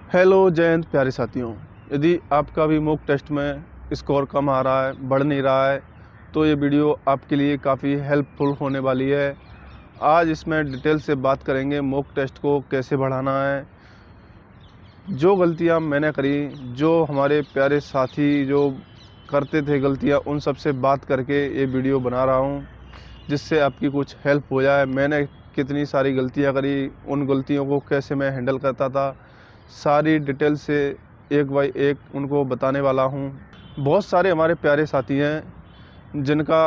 Hello जय हिंद प्यारे साथियों। यदि आपका भी मॉक टेस्ट में स्कोर कम आ रहा है, बढ़ नहीं रहा है, तो ये वीडियो आपके लिए काफ़ी हेल्पफुल होने वाली है। आज इसमें डिटेल से बात करेंगे मॉक टेस्ट को कैसे बढ़ाना है। जो गलतियां मैंने करी, जो हमारे प्यारे साथी जो करते थे गलतियां, उन सब से बात करके ये वीडियो बना रहा हूँ, जिससे आपकी कुछ हेल्प हो जाए। मैंने कितनी सारी गलतियां करी, उन गलतियों को कैसे मैं हैंडल करता था, सारी डिटेल से एक बाय एक उनको बताने वाला हूं। बहुत सारे हमारे प्यारे साथी हैं जिनका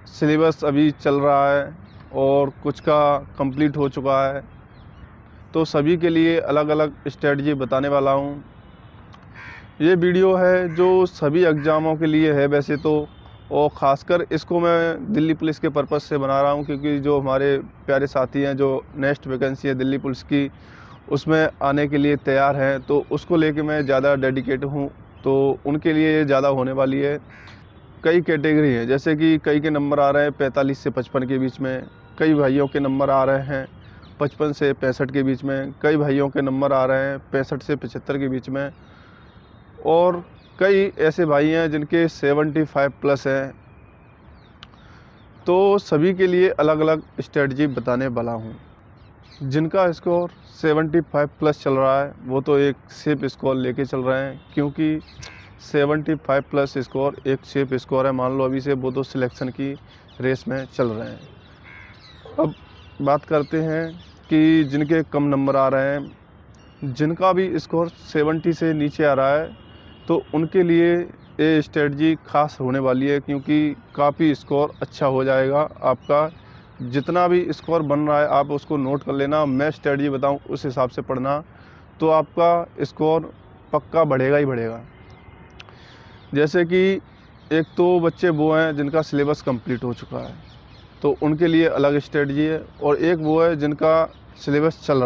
सिलेबस अभी चल रहा है और कुछ का कंप्लीट हो चुका है, तो सभी के लिए अलग अलग स्ट्रेटजी बताने वाला हूं। ये वीडियो है जो सभी एग्ज़ामों के लिए है वैसे तो, और ख़ासकर इसको मैं दिल्ली पुलिस के पर्पज़ से बना रहा हूं, क्योंकि जो हमारे प्यारे साथी हैं जो नेक्स्ट वैकेंसी है दिल्ली पुलिस की, उसमें आने के लिए तैयार हैं, तो उसको लेके मैं ज़्यादा डेडिकेट हूँ, तो उनके लिए ये ज़्यादा होने वाली है। कई कैटेगरी हैं, जैसे कि कई के नंबर आ रहे हैं 45 से 55 के बीच में, कई भाइयों के नंबर आ रहे हैं 55 से 65 के बीच में, कई भाइयों के नंबर आ रहे हैं 65 से 75 के बीच में, और कई ऐसे भाई हैं जिनके 75 प्लस हैं। तो सभी के लिए अलग अलग स्ट्रेटजी बताने वाला हूँ। जिनका स्कोर 75 प्लस चल रहा है वो तो एक सेफ स्कोर लेके चल रहे हैं, क्योंकि 75 प्लस स्कोर एक सेफ स्कोर है। मान लो अभी से वो तो सिलेक्शन की रेस में चल रहे हैं। अब बात करते हैं कि जिनके कम नंबर आ रहे हैं, जिनका भी स्कोर 70 से नीचे आ रहा है, तो उनके लिए ये स्ट्रेटजी खास होने वाली है, क्योंकि काफ़ी स्कोर अच्छा हो जाएगा आपका। जितना भी स्कोर बन रहा है आप उसको नोट कर लेना, मैं स्ट्रेटजी बताऊं उस हिसाब से पढ़ना, तो आपका स्कोर पक्का बढ़ेगा ही बढ़ेगा। जैसे कि एक तो बच्चे वो हैं जिनका सिलेबस कंप्लीट हो चुका है, तो उनके लिए अलग स्ट्रेटजी है, और एक वो है जिनका सिलेबस चल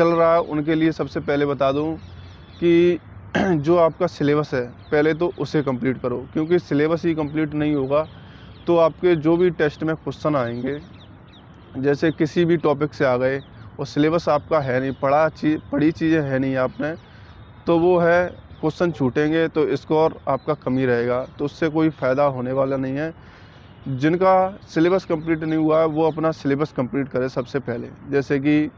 रहा है उनके लिए सबसे पहले बता दूं कि जो आपका सिलेबस है पहले तो उसे कंप्लीट करो, क्योंकि सिलेबस ही कंप्लीट नहीं होगा तो आपके जो भी टेस्ट में क्वेश्चन आएंगे, जैसे किसी भी टॉपिक से आ गए और सिलेबस आपका है नहीं, पढ़ी चीज़ें है नहीं आपने, तो वो है क्वेश्चन छूटेंगे तो स्कोर आपका कम ही रहेगा, तो उससे कोई फ़ायदा होने वाला नहीं है। जिनका सिलेबस कंप्लीट नहीं हुआ है वो अपना सिलेबस कंप्लीट करे सबसे पहले, जैसे कि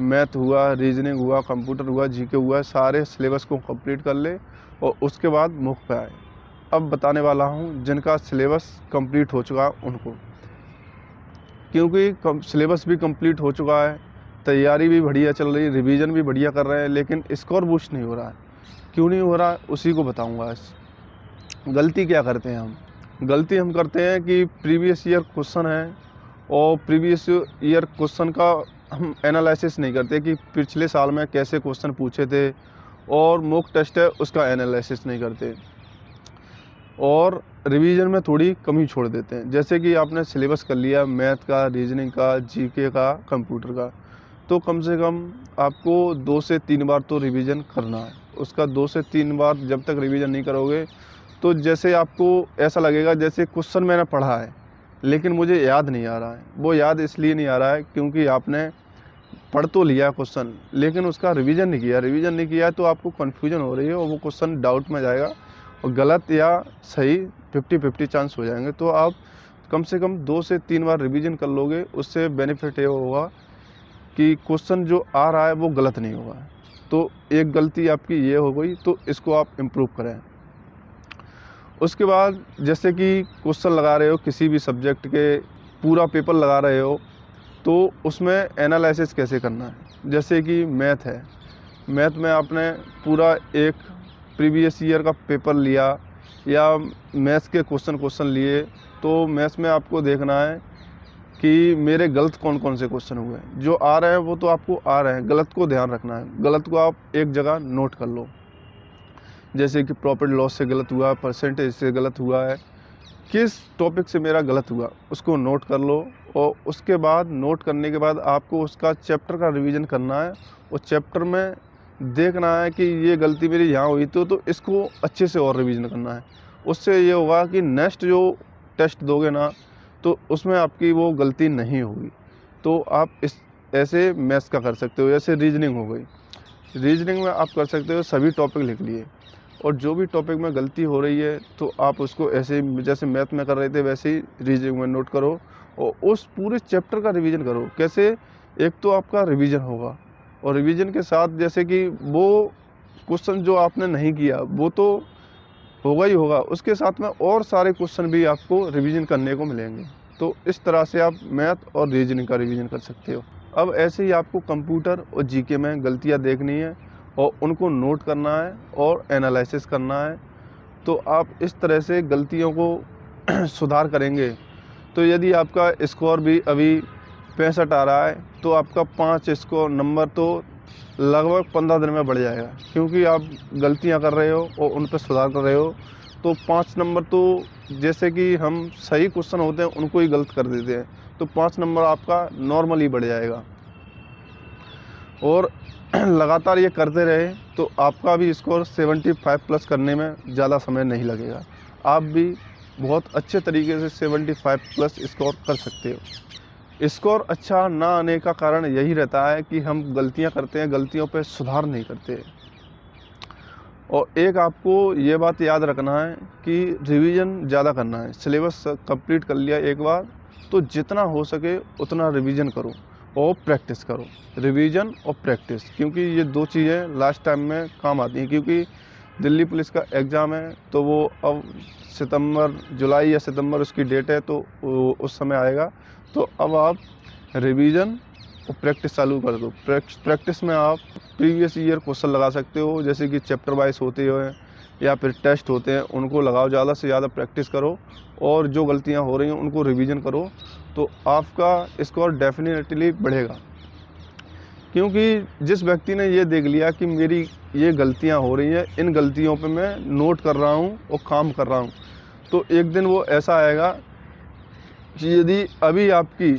मैथ हुआ, रीजनिंग हुआ, कंप्यूटर हुआ, जीके हुआ, सारे सिलेबस को कंप्लीट कर ले और उसके बाद मुख पे आए। अब बताने वाला हूँ जिनका सिलेबस कंप्लीट हो चुका उनको, क्योंकि सिलेबस भी कंप्लीट हो चुका है, तैयारी भी बढ़िया चल रही है, रिवीजन भी बढ़िया कर रहे हैं, लेकिन स्कोर बूस्ट नहीं हो रहा है। क्यों नहीं हो रहा है उसी को बताऊंगा आज। गलती क्या करते हैं हम? गलती हम करते हैं कि प्रीवियस ईयर क्वेश्चन है और प्रीवियस ईयर क्वेश्चन का हम एनालिसिस नहीं करते कि पिछले साल में कैसे क्वेश्चन पूछे थे, और मॉक टेस्ट है उसका एनालिसिस नहीं करते, और रिवीजन में थोड़ी कमी छोड़ देते हैं। जैसे कि आपने सिलेबस कर लिया मैथ का, रीजनिंग का, जीके का, कंप्यूटर का, तो कम से कम आपको 2 से 3 बार तो रिवीजन करना है। उसका 2 से 3 बार जब तक रिवीजन नहीं करोगे तो जैसे आपको ऐसा लगेगा जैसे क्वेश्चन मैंने पढ़ा है लेकिन मुझे याद नहीं आ रहा है। वो याद इसलिए नहीं आ रहा है क्योंकि आपने पढ़ तो लिया क्वेश्चन लेकिन उसका रिवीजन नहीं किया तो आपको कन्फ्यूजन हो रही है और वो क्वेश्चन डाउट में जाएगा और गलत या सही 50-50 चांस हो जाएंगे। तो आप कम से कम 2 से 3 बार रिवीजन कर लोगे, उससे बेनिफिट ये होगा कि क्वेश्चन जो आ रहा है वो गलत नहीं होगा। तो एक गलती आपकी ये हो गई, तो इसको आप इम्प्रूव करें। उसके बाद जैसे कि क्वेश्चन लगा रहे हो किसी भी सब्जेक्ट के, पूरा पेपर लगा रहे हो, तो उसमें एनालिसिस कैसे करना है। जैसे कि मैथ है, मैथ में आपने पूरा एक प्रीवियस ईयर का पेपर लिया या मैथ्स के क्वेश्चन लिए, तो मैथ्स में आपको देखना है कि मेरे गलत कौन कौन से क्वेश्चन हुए हैं। जो आ रहे हैं वो तो आपको आ रहे हैं, गलत को ध्यान रखना है, गलत को आप एक जगह नोट कर लो। जैसे कि प्रॉफिट लॉस से गलत हुआ, परसेंटेज से गलत हुआ है, किस टॉपिक से मेरा गलत हुआ उसको नोट कर लो। और उसके बाद नोट करने के बाद आपको उसका चैप्टर का रिवीजन करना है और चैप्टर में देखना है कि ये गलती मेरी यहाँ हुई तो इसको अच्छे से और रिवीजन करना है। उससे ये होगा कि नेक्स्ट जो टेस्ट दोगे ना तो उसमें आपकी वो गलती नहीं होगी। तो आप इस ऐसे मैथ्स का कर सकते हो। जैसे रीजनिंग हो गई, रीजनिंग में आप कर सकते हो सभी टॉपिक लिख लिए, और जो भी टॉपिक में गलती हो रही है तो आप उसको ऐसे जैसे मैथ में कर रहे थे वैसे ही रीजनिंग में नोट करो और उस पूरे चैप्टर का रिवीजन करो। कैसे? एक तो आपका रिवीजन होगा, और रिवीजन के साथ जैसे कि वो क्वेश्चन जो आपने नहीं किया वो तो होगा ही होगा, उसके साथ में और सारे क्वेश्चन भी आपको रिवीजन करने को मिलेंगे। तो इस तरह से आप मैथ और रीजनिंग का रिवीजन कर सकते हो। अब ऐसे ही आपको कंप्यूटर और जीके में गलतियां देखनी है और उनको नोट करना है और एनालिसिस करना है। तो आप इस तरह से गलतियों को सुधार करेंगे तो यदि आपका स्कोर भी अभी 65 आ रहा है तो आपका 5 स्कोर नंबर तो लगभग 15 दिन में बढ़ जाएगा, क्योंकि आप गलतियां कर रहे हो और उन पर सुधार कर रहे हो। तो 5 नंबर तो जैसे कि हम सही क्वेश्चन होते हैं उनको ही गलत कर देते हैं, तो 5 नंबर आपका नॉर्मली बढ़ जाएगा। और लगातार ये करते रहे तो आपका भी स्कोर 75 प्लस करने में ज़्यादा समय नहीं लगेगा। आप भी बहुत अच्छे तरीके से 75 प्लस स्कोर कर सकते हो। स्कोर अच्छा ना आने का कारण यही रहता है कि हम गलतियां करते हैं, गलतियों पे सुधार नहीं करते। और एक आपको ये बात याद रखना है कि रिवीजन ज़्यादा करना है। सिलेबस कंप्लीट कर लिया एक बार तो जितना हो सके उतना रिवीजन करो और प्रैक्टिस करो। रिवीजन और प्रैक्टिस, क्योंकि ये दो चीज़ें लास्ट टाइम में काम आती हैं। क्योंकि दिल्ली पुलिस का एग्ज़ाम है तो वो अब जुलाई या सितंबर उसकी डेट है, तो उस समय आएगा। तो अब आप रिवीजन और प्रैक्टिस चालू कर दो। प्रैक्टिस में आप प्रीवियस ईयर क्वेश्चन लगा सकते हो, जैसे कि चैप्टर वाइज होते हैं या फिर टेस्ट होते हैं, उनको लगाओ। ज़्यादा से ज़्यादा प्रैक्टिस करो और जो गलतियां हो रही हैं उनको रिवीजन करो, तो आपका स्कोर डेफिनेटली बढ़ेगा। क्योंकि जिस व्यक्ति ने ये देख लिया कि मेरी ये गलतियां हो रही हैं, इन गलतियों पे मैं नोट कर रहा हूँ और काम कर रहा हूँ, तो एक दिन वो ऐसा आएगा कि यदि अभी आपकी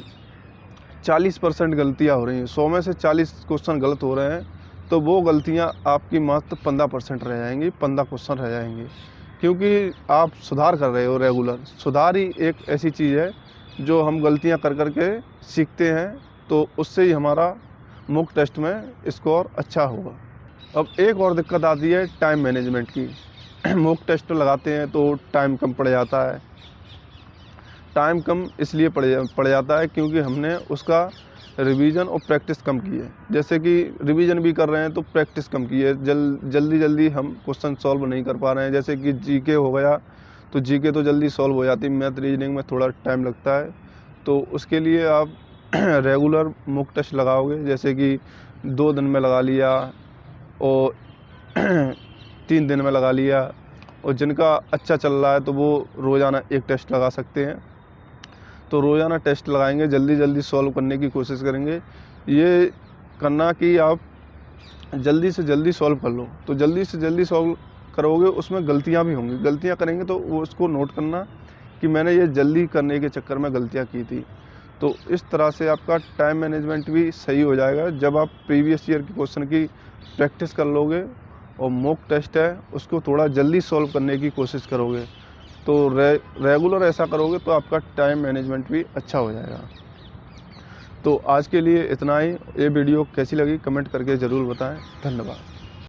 40% गलतियाँ हो रही हैं, 100 में से 40 क्वेश्चन गलत हो रहे हैं, तो वो गलतियाँ आपकी मात्र 15% रह जाएंगी, 15 क्वेश्चन रह जाएंगे। क्योंकि आप सुधार कर रहे हो रेगुलर। सुधार ही एक ऐसी चीज़ है जो हम गलतियाँ कर कर के सीखते हैं, तो उससे ही हमारा मॉक टेस्ट में स्कोर अच्छा होगा। अब एक और दिक्कत आती है टाइम मैनेजमेंट की। मॉक टेस्ट लगाते हैं तो टाइम कम पड़ जाता है। टाइम कम इसलिए पड़ जाता है क्योंकि हमने उसका रिवीजन और प्रैक्टिस कम की है। जैसे कि रिवीजन भी कर रहे हैं तो प्रैक्टिस कम की है। जल्दी हम क्वेश्चन सॉल्व नहीं कर पा रहे हैं। जैसे कि जीके हो गया तो जीके तो जल्दी सॉल्व हो जाती है, मैथ रीजनिंग में थोड़ा टाइम लगता है। तो उसके लिए आप रेगुलर मॉक टेस्ट लगाओगे, जैसे कि 2 दिन में लगा लिया और 3 दिन में लगा लिया, और जिनका अच्छा चल रहा है तो वो रोज़ाना एक टेस्ट लगा सकते हैं। तो रोज़ाना टेस्ट लगाएंगे, जल्दी सॉल्व करने की कोशिश करेंगे। ये करना कि आप जल्दी से जल्दी सॉल्व कर लो, तो जल्दी से जल्दी सॉल्व करोगे, उसमें गलतियां भी होंगी। गलतियां करेंगे तो वो उसको नोट करना कि मैंने ये जल्दी करने के चक्कर में गलतियां की थी। तो इस तरह से आपका टाइम मैनेजमेंट भी सही हो जाएगा जब आप प्रीवियस ईयर के क्वेश्चन की प्रैक्टिस कर लोगे और मॉक टेस्ट है उसको थोड़ा जल्दी सॉल्व करने की कोशिश करोगे। तो रेगुलर ऐसा करोगे तो आपका टाइम मैनेजमेंट भी अच्छा हो जाएगा। तो आज के लिए इतना ही। ये वीडियो कैसी लगी कमेंट करके ज़रूर बताएं। धन्यवाद।